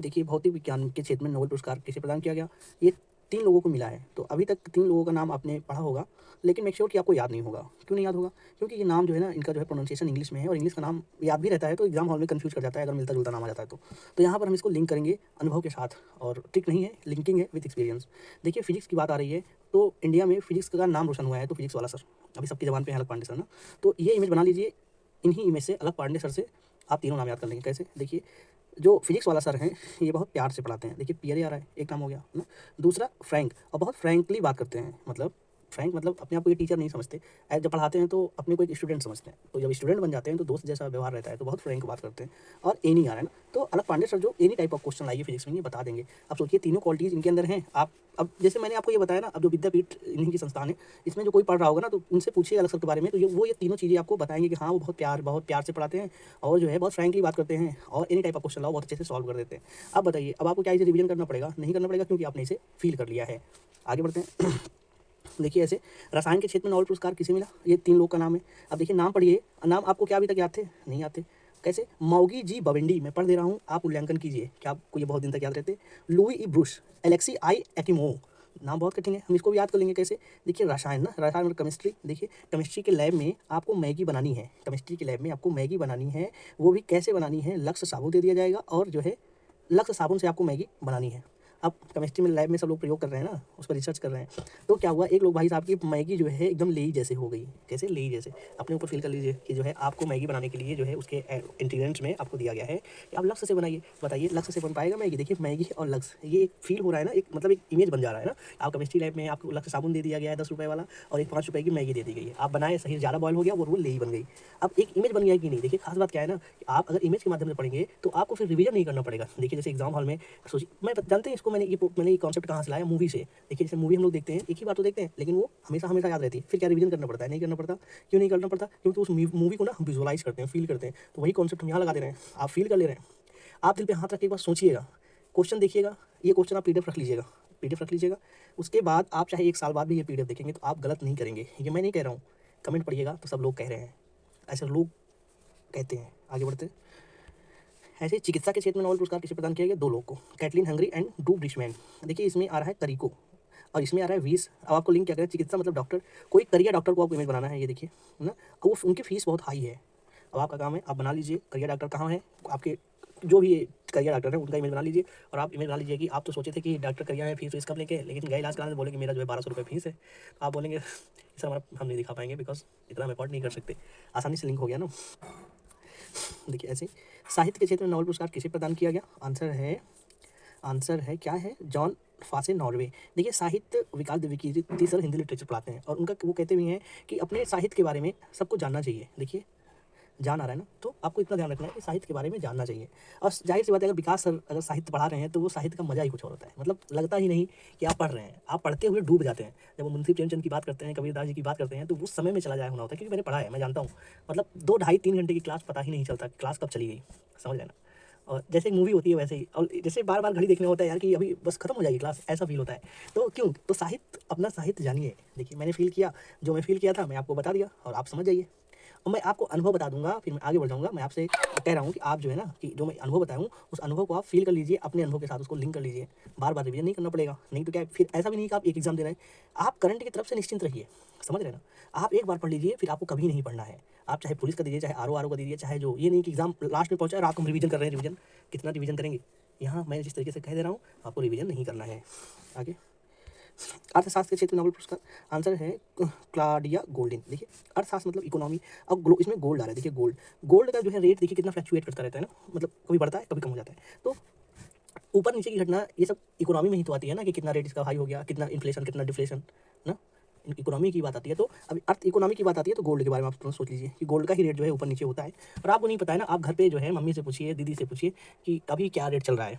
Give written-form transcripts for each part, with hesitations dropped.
देखिए, भौतिक विज्ञान के क्षेत्र में नोबेल पुरस्कार किसे प्रदान किया गया? ये 3 लोगों को मिला है। तो अभी तक 3 लोगों का नाम आपने पढ़ा होगा, लेकिन मेक श्योर कि आपको याद नहीं होगा। क्यों नहीं याद होगा? क्योंकि ये नाम जो है ना, इनका जो है प्रोनंसिएशन इंग्लिश में है और इंग्लिश का नाम याद भी रहता है तो एग्ज़ाम हॉल में कन्फ्यूज़ कर जाता है अगर मिलता-जुलता नाम आ जाता है तो। तो यहाँ पर हम इसको लिंक करेंगे अनुभव के साथ और ट्रिक नहीं है, लिंकिंग है विथ एक्सपीरियंस। देखिए, फिज़िक्स की बात आ रही है, तो इंडिया में फिज़िक्स का नाम रोशन हुआ है तो फिज़िक्स वाला सर। अभी सबकी ज़बान पे है अलग पांडे सर ना। तो ये इमेज बना लीजिए, इन्हीं इमेज से अलग पांडे सर से आप तीनों नाम याद कर लेंगे। कैसे? देखिए, जो फिज़िक्स वाला सर हैं, ये बहुत प्यार से पढ़ाते हैं। देखिए, पियरे आ रहा है, एक नाम हो गया, है ना? दूसरा फ्रैंक, और बहुत फ्रैंकली बात करते हैं। मतलब फ्रैंक मतलब अपने आप को ये टीचर नहीं समझते। जब पढ़ाते हैं तो अपने को एक स्टूडेंट समझते हैं। तो जब स्टूडेंट बन जाते हैं तो दोस्त जैसा व्यवहार रहता है, तो बहुत फ्रैंक बात करते हैं। और एनी आ रहा है ना, तो अलग पांडे सर जो एनी टाइप ऑफ क्वेश्चन लाइए फिज़िक्स में ये बता देंगे। अब सोचिए तीनों क्वालिटीज़ इनके अंदर हैं। आप अब जैसे मैंने आपको ये बताया ना, अब जो विद्यापीठ इन्हीं की संस्थान है, इसमें जो कोई पढ़ रहा होगा ना, तो उनसे पूछिए अलग सर के बारे में, तो ये तीनों चीज़ें आपको बताएँगे कि हाँ, वो बहुत प्यार से पढ़ाते हैं और जो है बहुत फ्रैंकली बात करते हैं और एनी टाइप ऑफ क्वेश्चन लाओ बहुत अच्छे से सॉल्व कर देते हैं। अब बताइए, अब आपको क्या इसे रिवीजन करना पड़ेगा? नहीं करना पड़ेगा क्योंकि आपने इसे फ़ील कर लिया है। आगे बढ़ते हैं। देखिए, ऐसे रसायन के क्षेत्र में नोबेल पुरस्कार किसे मिला? ये 3 लोग का नाम है। अब देखिए, नाम पढ़िए, नाम आपको क्या अभी तक याद थे? नहीं याद थे। कैसे? मौगी जी बवेंडी, मैं पढ़ दे रहा हूँ, आप मूल्यांकन कीजिए। क्या आपको ये बहुत दिन तक याद रहते? लुई ई ब्रूस, एलेक्सी आई एक्विमो, नाम बहुत कठिन है, हम इसको भी याद कर लेंगे कैसे? देखिए, रसायन ना, रसायन और केमिस्ट्री। देखिए, केमिस्ट्री के लैब में आपको मैगी बनानी है, केमिस्ट्री के लैब में आपको मैगी बनानी है, वो भी कैसे बनानी है? लक्स साबुन दे दिया जाएगा और जो है लक्स साबुन से आपको मैगी बनानी है। अब केमिस्ट्री में लैब में सब लोग प्रयोग कर रहे हैं ना, उस पर रिसर्च कर रहे हैं। तो क्या हुआ, एक लोग भाई साहब की मैगी जो है एकदम लेई जैसे हो गई। कैसे? लेई जैसे। अपने ऊपर फ़ील कर लीजिए कि जो है आपको मैगी बनाने के लिए जो है उसके इंग्रीडिएंट्स में आपको दिया गया है कि आप लक्स से बनाइए। बताइए लक्स से बन पाएगा मैगी? देखिए, मैगी और लक्स ये एक फ़ील हो रहा है ना, एक मतलब एक इमेज बन जा रहा है ना। आप केमिस्ट्री लैब में आपको लक्स साबुन दे दिया गया है ₹10 वाला और एक ₹5 की मैगी दे दी गई है। आप बनाए, सही ज़्यादा बॉयल हो गया, वो लेई बन गई। अब एक इमेज बन गया है कि नहीं? देखिए, खास बात क्या है ना, कि आप अगर इमेज के माध्यम से पढ़ेंगे तो आपको फिर रिवीजन नहीं करना पड़ेगा। देखिए, जैसे एग्ज़ाम हॉल में सोचिए, मैं जानते हैं इसको, मैंने ये कॉन्सेप्ट कहाँ से लाया? मूवी से। देखिए, जैसे मूवी हम लोग देखते हैं, एक ही बार तो देखते हैं, लेकिन वो हमेशा याद रहती है। फिर क्या रिवीजन करना पड़ता है? नहीं करना पड़ता। क्यों नहीं करना पड़ता? क्योंकि उस मूवी को ना हम विजुअलाइज़ करते हैं, फ़ील करते हैं। तो वही कॉन्सेप्ट हम यहाँ लगा दे रहे हैं। आप फ़ील कर ले रहे हैं। आप दिल पे हाथ रख के एक बार सोचिएगा, क्वेश्चन देखिएगा, ये क्वेश्चन आप पीडीएफ रख लीजिएगा, पीडीएफ रख लीजिएगा। उसके बाद आप चाहे 1 साल बाद भी ये पीडीएफ देखेंगे तो आप गलत नहीं करेंगे। ये मैं नहीं कह रहा हूँ, कमेंट पढ़िएगा तो सब लोग कह रहे हैं। ऐसे लोग कहते हैं। आगे बढ़ते हैं। ऐसे ही चिकित्सा के क्षेत्र में नोबेल पुरस्कार किसे प्रदान किया गया? 2 लोग को, कैटलिन हंगरी एंड ड्रू ब्रिशमैन। देखिए, इसमें आ रहा है तरीको और इसमें आ रहा है वीस। अब आपको लिंक क्या करें? चिकित्सा मतलब डॉक्टर, कोई करियर डॉक्टर को आपको इमेज बनाना है, ये देखिए, है ना? वो उनकी फीस बहुत हाई है। अब आपका काम है, आप बना लीजिए करियर डॉक्टर कहाँ है, आपके जो भी करियर डॉक्टर है उनका इमेज बना लीजिए और आप इमेज बना लीजिए कि आप तो सोचे थे कि डॉक्टर करियर है, फीस कब लेंगे, लेकिन गए इलाज कराने तो बोलेंगे मेरा जो है ₹1200 फीस है। तो आप बोलेंगे सर हमारा हम नहीं दिखा पाएंगे बिकॉज इतना हम अफोर्ड नहीं कर सकते। आसानी से लिंक हो गया ना। देखिए, ऐसे साहित्य के क्षेत्र में नोबेल पुरस्कार किसे प्रदान किया गया? आंसर है क्या है? John Fosse Norway. देखिए, साहित्य विकास द्विवेदी सर हिंदी लिटरेचर पढ़ाते हैं और उनका वो कहते भी हैं कि अपने साहित्य के बारे में सबको जानना चाहिए। देखिए, जान आ रहा है ना, तो आपको इतना ध्यान रखना है कि साहित्य के बारे में जानना चाहिए। और जाहिर सी बात है, अगर विकास सर अगर साहित्य पढ़ा रहे हैं तो वो साहित्य का मजा ही कुछ और होता है। मतलब लगता ही नहीं कि आप पढ़ रहे हैं, आप पढ़ते हुए डूब जाते हैं। जब वो मुंशी प्रेमचंद की बात करते हैं, कबीरदास जी की बात करते हैं, तो उस समय में चला जाया होना होता है, क्योंकि मैंने पढ़ा है, मैं जानता हूँ। मतलब 2 ढाई 3 घंटे की क्लास पता ही नहीं चलता क्लास कब चली गई। समझ रहे हैं ना? और जैसे एक मूवी होती है वैसे ही, और जैसे बार-बार घड़ी देखना होता है यार कि अभी बस खत्म हो जाएगी क्लास, ऐसा फ़ील होता है। तो क्यों? तो साहित्य, अपना साहित्य जानिए। देखिए, मैंने फ़ील किया, जो मैं फ़ील किया था मैं आपको बता दिया और आप समझ जाइए। और मैं आपको अनुभव बता दूँगा, फिर मैं आगे बढ़ जाऊँगा। मैं आपसे कह रहा हूँ कि आप जो है ना, कि जो मैं अनुभव बताया हूँ, उस अनुभव को आप फ़ील कर लीजिए, अपने अनुभव के साथ उसको लिंक कर लीजिए। बार-बार रिवीजन नहीं करना पड़ेगा, नहीं तो क्या है, फिर ऐसा भी नहीं कि आप एक एग्ज़ाम दे रहे हैं। आप करंट की तरफ से निश्चिंत रहिए, समझ रहे हैं ना? आप एक बार पढ़ लीजिए, फिर आपको कभी नहीं पढ़ना है। आप चाहे पुलिस का दीजिए, चाहे आरओ का दीजिए, चाहे जो, ये नहीं कि एग्ज़ाम लास्ट में पहुँचा है और आप रिवीजन कर रहे हैं, रिवीजन कितना रिवीजन करेंगे? यहाँ मैं जिस तरीके से कह दे रहा हूँ, आपको रिवीजन नहीं करना है। आगे, अर्थशास्त्र के क्षेत्र में नोबेल पुरस्कार, आंसर है क्लॉडिया गोल्डिन। देखिए, अर्थशास्त्र मतलब इकोनॉमी। अब इसमें गोल्ड आ रहा है। देखिए, गोल्ड का जो है रेट देखिए कितना फ्लक्चुएट करता रहता है ना, मतलब कभी बढ़ता है कभी कम हो जाता है। तो ऊपर नीचे की घटना ये सब इकोनॉमी में ही तो आती है ना, कि कितना रेट इसका हाई हो गया, कितना इन्फ्लेशन, कितना डिफ्लेशन ना, इकोनॉमी की बात आती है। तो अभी अर्थ इकोनॉमी की बात आती है तो गोल्ड के बारे में आप तुरंत सोच लीजिए कि गोल्ड का ही रेट जो है ऊपर नीचे होता है। और आपको नहीं पता है ना, आप घर पे जो है मम्मी से पूछिए, दीदी से पूछिए कि अभी क्या रेट चल रहा है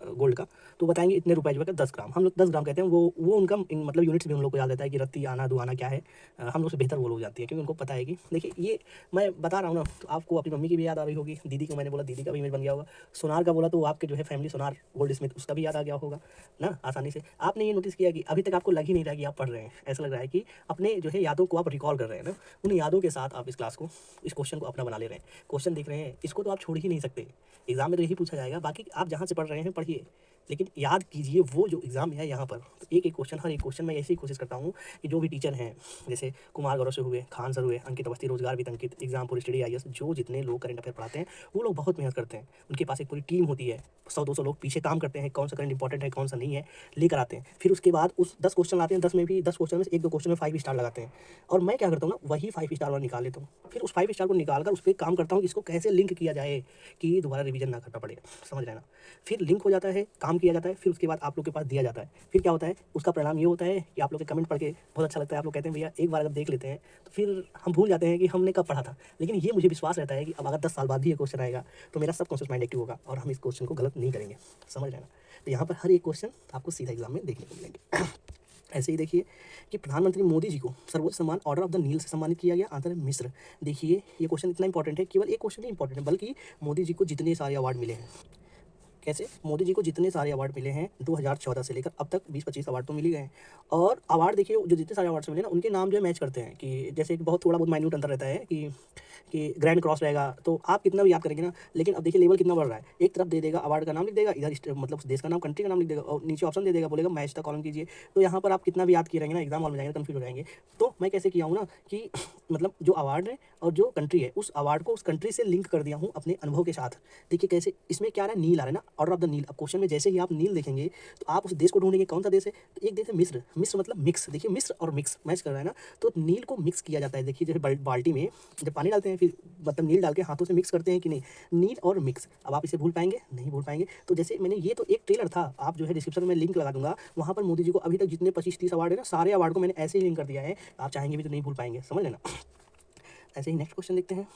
गोल्ड का, तो बताएंगे इतने रुपए जो है 10 ग्राम। हम लोग 10 ग्राम कहते हैं, वो उनका मतलब यूनिट्स भी हम लोग को याद रहता है कि रत्ती आना दुआना क्या है। हम लोग से बेहतर वो लोग जानती है, क्योंकि उनको पता है कि देखिए, ये मैं बता रहा हूँ ना, तो आपको अपनी मम्मी की भी याद आ रही होगी, दीदी को मैंने बोला दीदी का भी इमेज बन गया होगा, सोनार का बोला तो आपके जो है फैमिली सोनार गोल्ड स्मिथ, उसका भी याद आ गया होगा ना आसानी से। आपने ये नोटिस किया कि अभी तक आपको लग ही नहीं रहा कि आप पढ़ रहे हैं, ऐसा लग रहा है कि अपने जो है यादों को आप रिकॉल कर रहे हैं ना, उन यादों के साथ आप इस क्लास को, इस क्वेश्चन को अपना बना ले रहे हैं। क्वेश्चन देख रहे हैं, इसको तो आप छोड़ ही नहीं सकते, एग्जाम में तो यही पूछा जाएगा। बाकी आप जहाँ से पढ़ रहे हैं हैं पढ़िए, लेकिन याद कीजिए वो जो एग्ज़ाम है यहाँ पर। तो एक एक क्वेश्चन, हर एक क्वेश्चन मैं ऐसे ही कोशिश करता हूँ कि जो भी टीचर हैं, जैसे कुमार गौरव से हुए, खान सर हुए, अंकित अवस्थी, रोजगार with Ankit, Exampur study IAS, जो जितने लोग करंट अफेयर पढ़ाते हैं वो लोग बहुत मेहनत करते हैं। उनके पास एक पूरी टीम होती है, 100-200 लोग पीछे काम करते हैं, कौन सा करंट इंपॉर्टेंट है कौन सा नहीं है लेकर आते हैं। फिर उसके बाद उस 10 क्वेश्चन आते हैं, 10 में भी 10 क्वेश्चन में से 1-2 क्वेश्चन में 5 स्टार लगाते हैं। और मैं क्या करता हूँ ना, वही 5 स्टार वाला निकाल लेता हूँ। फिर उस 5 स्टार को निकाल कर उस पर काम करता हूँ कि इसको कैसे लिंक किया जाए कि दोबारा रिवीजन ना करना पड़े, समझ रहे हैं ना। फिर लिंक हो जाता है, काम किया जाता है, फिर उसके बाद आप लोग के पास दिया जाता है। फिर क्या होता है, उसका परिणाम ये होता है कि आप लोग के कमेंट पढ़ के बहुत अच्छा लगता है। आप लोग कहते हैं भैया एक बार अगर देख लेते हैं तो फिर हम भूल जाते हैं कि हमने कब पढ़ा था। लेकिन ये मुझे विश्वास रहता है कि अब अगर 10 साल बाद भी ये क्वेश्चन आएगा तो मेरा सबकॉन्शियस माइंड एक्टिव होगा और हम इस क्वेश्चन को गलत नहीं करेंगे, समझ रहे हैं ना। तो यहाँ पर हर एक क्वेश्चन आपको सीधा एग्जाम में देखने को मिलेंगे। ऐसे ही देखिए कि प्रधानमंत्री मोदी जी को सर्वोच्च सम्मान ऑर्डर ऑफ द नील से सम्मानित किया गया, आंसर है मिस्र। देखिए ये क्वेश्चन इतना इंपॉर्टेंट है, केवल एक क्वेश्चन नहीं इंपॉर्टेंट है बल्कि मोदी जी को जितने सारे अवार्ड मिले हैं, कैसे मोदी जी को जितने सारे अवार्ड मिले हैं 2014 से लेकर अब तक 20-25 अवार्ड तो मिल ही गए हैं। और अवार्ड देखिए जो जितने सारे अवार्ड्स मिले ना उनके नाम जो है मैच करते हैं, कि जैसे कि बहुत थोड़ा बहुत माइन्यूट अंतर रहता है कि ग्रैंड क्रॉस रहेगा तो आप कितना भी याद करेंगे ना, लेकिन अब देखिए लेवल कितना बढ़ रहा है। एक तरफ दे देगा अवार्ड का नाम लिख देगा, इधर मतलब देश का नाम, कंट्री का नाम लिख देगा और नीचे ऑप्शन दे देगा, बोलेगा मैच द कॉलम कीजिए। तो यहाँ पर आप कितना भी याद किए रहेंगे ना, एग्जाम हॉल में जाएंगे कन्फ्यूज हो जाएंगे। तो मैं कैसे किया हूँ ना कि मतलब जो अवार्ड है और जो कंट्री है उस अवार्ड को उस कंट्री से लिंक कर दिया हूँ अपने अनुभव के साथ। देखिए कैसे इसमें क्या आ रहा है, नील आ रहा है ना, ऑर्डर ऑफ द नील। अब क्वेश्चन में जैसे ही आप नील देखेंगे तो आप उस देश को ढूंढेंगे, कौन सा देश है, तो एक देश है मिस्र। मिस्र मतलब मिक्स, देखिए मिस्र और मिक्स मैच कर रहा है ना, तो नील को मिक्स किया जाता है। देखिए जैसे बाल्टी में जब पानी डालते हैं फिर मतलब नील डाल के हाथों से मिक्स करते हैं कि नहीं, नील और मिक्स। अब आप इसे भूल पाएंगे नहीं भूल पाएंगे। तो जैसे मैंने ये तो एक ट्रेलर था, आप जो है डिस्क्रिप्शन में लिंक लगा दूंगा, वहाँ पर मोदी जी को अभी तक जितने 25-30 अवार्ड है ना, सारे अवार्ड को मैंने ऐसे ही लिंक कर दिया है, आप चाहेंगे भी तो नहीं भूल पाएंगे, समझ लेना। ऐसे ही नेक्स्ट क्वेश्चन देखते हैं।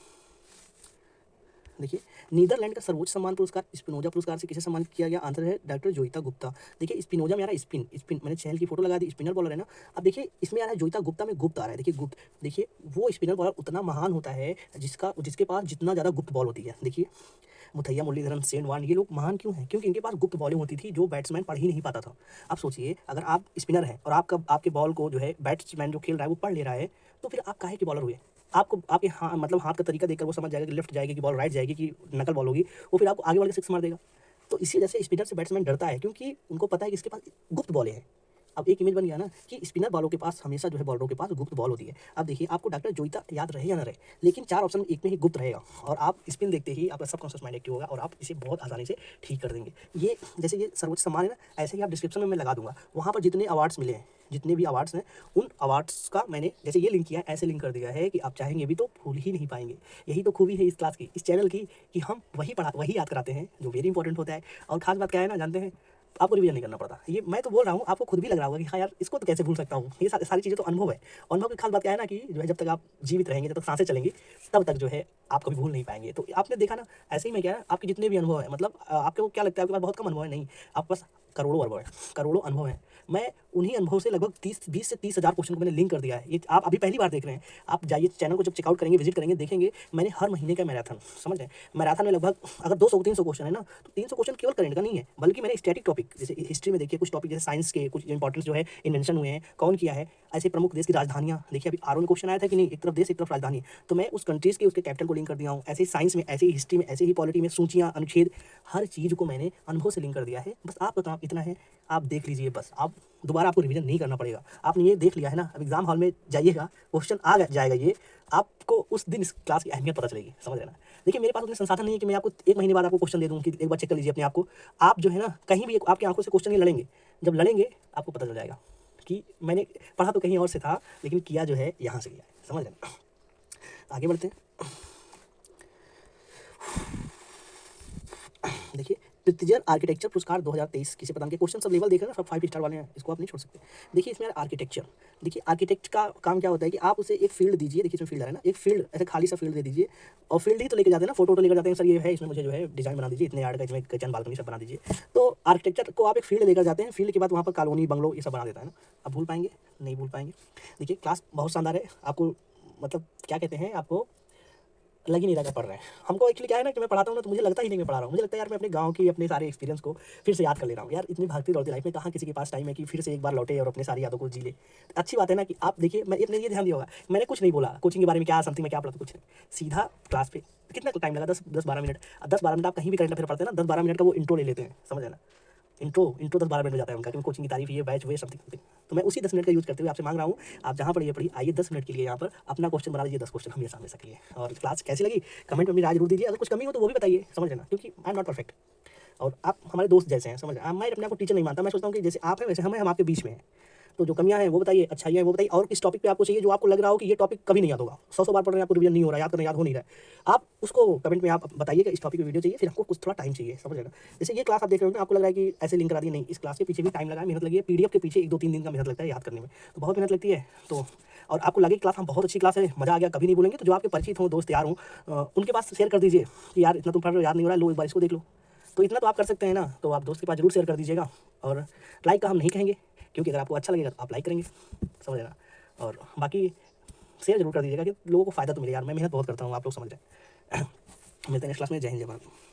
देखिए नीदरलैंड का सर्वोच्च सम्मान पुरस्कार स्पिनोजा पुरस्कार से किसे सम्मानित किया गया, आंसर है डॉक्टर जोइता गुप्ता। देखिए स्पिनोजा में आ रहा है स्पिन मैंने चहल की फोटो लगा दी, स्पिनर बॉलर है ना। अब देखिए इसमें आ रहा है जोइता गुप्ता में गुप्त आ रहा है, देखिए गुप्त। देखिए वो स्पिनर बॉलर उतना महान होता है जिसके पास जितना ज़्यादा गुप्त बॉल होती है। देखिए मुथैया, मुरलीधरन, सेन वार्न, ये लोग महान क्यों हैं, क्योंकि इनके पास गुप्त बॉलिंग होती थी जो बैट्समैन पढ़ ही नहीं पाता था। आप सोचिए अगर आप स्पिनर हैं और आपके बॉल को जो है बैट्समैन जो खेल रहा है वो पढ़ ले रहा है, तो फिर आप काहे के बॉलर हुए। आपको आपके मतलब हाथ का तरीका देखकर वो समझ जाएगा कि लेफ्ट जाएगी कि बॉल राइट जाएगी कि नकल बॉल होगी, वो फिर आपको आगे वाले सिक्स मार देगा। तो इसी वजह से स्पिनर से बैट्समैन डरता है, क्योंकि उनको पता है कि इसके पास गुप्त बॉलें हैं। अब एक इमेज बन गया ना कि स्पिनर बॉलों के पास हमेशा जो है बॉलरों के पास गुप्त बॉल होती है। अब देखिए आपको डॉक्टर जोइता याद रहे या ना रहे, लेकिन 4 ऑप्शन एक में ही गुप्त रहेगा और आप स्पिन देखते ही आपका सबकॉन्शियस माइंड एक्टिव होगा और आप इसे बहुत आसानी से ठीक कर देंगे। ये जैसे ये सर्वोच्च सम्मान है ना, ऐसे ही आप डिस्क्रिप्शन में मैं लगा दूंगा, वहाँ पर जितने अवार्ड्स मिले हैं, जितने भी अवार्ड्स हैं उन अवार्ड्स का मैंने जैसे ये लिंक किया है ऐसे लिंक कर दिया है कि आप चाहेंगे भी तो भूल ही नहीं पाएंगे। यही तो खूबी है इस क्लास की, इस चैनल की, कि हम वही याद कराते हैं जो वेरी इंपॉर्टेंट होता है। और खास बात क्या है ना, जानते हैं आपको रिवीजन नहीं करना पड़ता। ये मैं तो बोल रहा हूँ, आपको खुद भी लग रहा होगा कि हाँ यार इसको तो कैसे भूल सकता हूँ। ये सारी चीज़ें तो अनुभव है। अनुभव की खास बात क्या है ना कि जो है जब तक आप जीवित रहेंगे, जब तक सांसें चलेंगी, तब तक जो है आप कभी भूल नहीं पाएंगे। तो आपने देखा ना, ऐसे ही मैं क्या है, आपके जितने भी अनुभव है, मतलब आपको क्या लगता है आपके पास बहुत कम अनुभव है, नहीं, आपके पास करोड़ों अनुभव है, करोड़ों अनुभव है। मैं उन्हीं अनुभव से लगभग 20 से 30 हज़ार क्वेश्चन को मैंने लिंक कर दिया है। ये आप अभी पहली बार देख रहे हैं, आप जाइए चैनल को जब चेकआउट करेंगे, विजिट करेंगे, देखेंगे मैंने हर महीने का मैराथन, समझ रहे हैं, मैराथन में लगभग अगर 200-300 क्वेश्चन है ना, तो 300 क्वेश्चन केवल करंट का नहीं है, बल्कि मैंने स्टैटिक टॉपिक जैसे हिस्ट्री में देखिए कुछ टॉपिक जैसे साइंस के कुछ इंपॉर्टेंस जो है इन्वेंशन हुए हैं, कौन किया है, ऐसे प्रमुख देश की राजधानियाँ। देखिए अभी आरओ में क्वेश्चन आया था कि नहीं, एक तरफ देश एक तरफ राजधानी, तो मैं उस कंट्रीज़ के उसके कैपिटल को लिंक कर दिया हूँ। ऐसे ही साइंस में, ऐसे ही हिस्ट्री में, ऐसे ही पॉलिटी में सूचियाँ, अनुच्छेद, हर चीज़ को मैंने अनुभव से लिंक कर दिया है। बस आपका काम इतना है, आप देख लीजिए, बस आप दोबारा आपको रिवीजन नहीं करना पड़ेगा। आपने ये देख लिया है ना, अब एग्जाम हॉल में जाइएगा, क्वेश्चन आ जाएगा, ये आपको उस दिन इस क्लास की अहमियत पता चलेगी, समझ लेना। देखिए मेरे पास उतने संसाधन नहीं है कि मैं आपको 1 महीने बाद आपको क्वेश्चन दे दूँ कि एक बार चेक कर लीजिए अपने आप को। आप जो है ना कहीं भी आपकी आंखों से क्वेश्चन ये लड़ेंगे, जब लड़ेंगे आपको पता चल जाएगा कि मैंने पढ़ा तो कहीं और से था, लेकिन किया जो है यहाँ से किया है, समझ लेना। आगे बढ़ते हैं। देखिए प्रित्जर आर्किटेक्चर पुरस्कार 2023 किसे प्रदान किया, क्वेश्चन सब लेवल देख रहे हैं, सब 5 स्टार वाले हैं, इसको आप नहीं छोड़ सकते। देखिए इसमें आर्किटेक्चर, देखिए आर्किटेक्ट का काम क्या होता है कि आप उसे एक फील्ड दीजिए। देखिए इसमें फील्ड है ना, एक फील्ड ऐसे खाली सा फील्ड दे दीजिए, और फील्ड ही तो लेके जाते हैं ना, फोटो लेकर जाते हैं, सर ये है इसमें मुझे जो है डिजाइन बना दीजिए, इतने यार्ड का इसमें किचन बालकनी सब बना दीजिए। तो आर्किटेक्चर को आप एक फील्ड लेकर जाते हैं, फील्ड के बाद वहाँ पर कॉलोनी बंगलो ये सब बना देता है ना। आप भूल पाएंगे नहीं भूल पाएंगे। देखिए क्लास बहुत शानदार है, आपको मतलब क्या कहते हैं, आपको लग ही नहीं रहा कि पढ़ रहे हैं। हमको एक्चुअली क्या है ना कि मैं पढ़ाता हूँ ना तो मुझे लगता ही नहीं मैं पढ़ा रहा हूँ, मुझे लगता है यार मैं अपने गाँव की अपने सारे एक्सपीरियंस को फिर से याद कर ले रहा हूँ। यार इतनी भागती दौड़ती लाइफ में कहाँ किसी के पास टाइम है कि फिर से एक बार लौटे और अपनी सारी यादों को जी ले। अच्छी बात है ना कि आप देखिए, मैं अपने ये ध्यान दिया होगा, मैंने कुछ नहीं बोला कोचिंग के बारे में, क्या समथिंग मैं क्या पढ़ा, कुछ नहीं, सीधा क्लास पे कितना टाइम लगा, 10-12 मिनट। 10-12 मिनट आप कहीं भी करंट अफेयर पढ़ते हैं ना, 10-12 मिनट का वो इंट्रो ले लेते हैं, समझ है ना, इंट्रो 10-12 मिनट में जाता है उनका, क्योंकि कोचिंग की तारीफ ये बैच हुए समथिंग। तो मैं उसी 10 मिनट का यूज़ करते हुए आपसे मांग रहा हूँ, आप जहाँ पढ़िए पढ़िए, आइए 10 मिनट के लिए यहाँ पर अपना क्वेश्चन बना लीजिए, 10 क्वेश्चन हम ये सामने सके। और क्लास कैसी लगी कमेंट में अपनी राय जरूर दीजिए, अगर कुछ कमी हो तो वो भी बताइए, समझ लेना, क्योंकि आई एम नॉट परफेक्ट और आप हमारे दोस्त जैसे हैं, समझ। मैं अपने आप को टीचर नहीं मानता, मैं सोचता हूँ कि जैसे आप हैं वैसे हम आपके बीच में हैं। तो जो कमियाँ हैं वो बताइए, अच्छाइयाँ हैं वो बताइए, और किस टॉपिक पे आपको चाहिए जो आपको लग रहा हो कि ये टॉपिक कभी नहीं याद होगा, 100 बार पढ़ रहे हैं आपको रिवीजन नहीं हो रहा है, याद करना याद हो नहीं रहा है, आप उसको कमेंट में आप बताइए कि इस टॉपिक पे वीडियो चाहिए, फिर हमको कुछ थोड़ा टाइम चाहिए, समझ लेना। जैसे ये क्लास आप देख रहे हो ना, आपको लग रहा है कि ऐसे लिंक करा दी, नहीं, इस क्लास के पीछे भी टाइम लगा है, मेहनत लगी है, पीडीएफ के पीछे 1-2-3 दिन का मेहनत लगता है याद करने में, तो बहुत मेहनत लगती है। तो और आपको लगे क्लास हम बहुत अच्छी क्लास है, मजा आ गया, कभी नहीं बोलेंगे, तो जो आपके परिचित हो, दोस्त यार हों, उनके पास शेयर कर दीजिए कि यार इतना तुम पढ़ रहे हो, याद नहीं हो रहा है, लो एक बार इसको देख लो। तो इतना तो आप कर सकते हैं ना, तो आप दोस्त के पास जरूर शेयर कर दीजिएगा। और लाइक का हम नहीं कहेंगे, क्योंकि अगर आपको अच्छा लगेगा तो आप लाइक करेंगे, समझ लेना। और बाकी शेयर जरूर कर दीजिएगा कि लोगों को फ़ायदा तो मिले। यार मैं मेहनत बहुत करता हूँ, आप लोग समझ रहे हैं। मिलते हैं नेक्स्ट क्लास में। जय हिंद, जय भारत।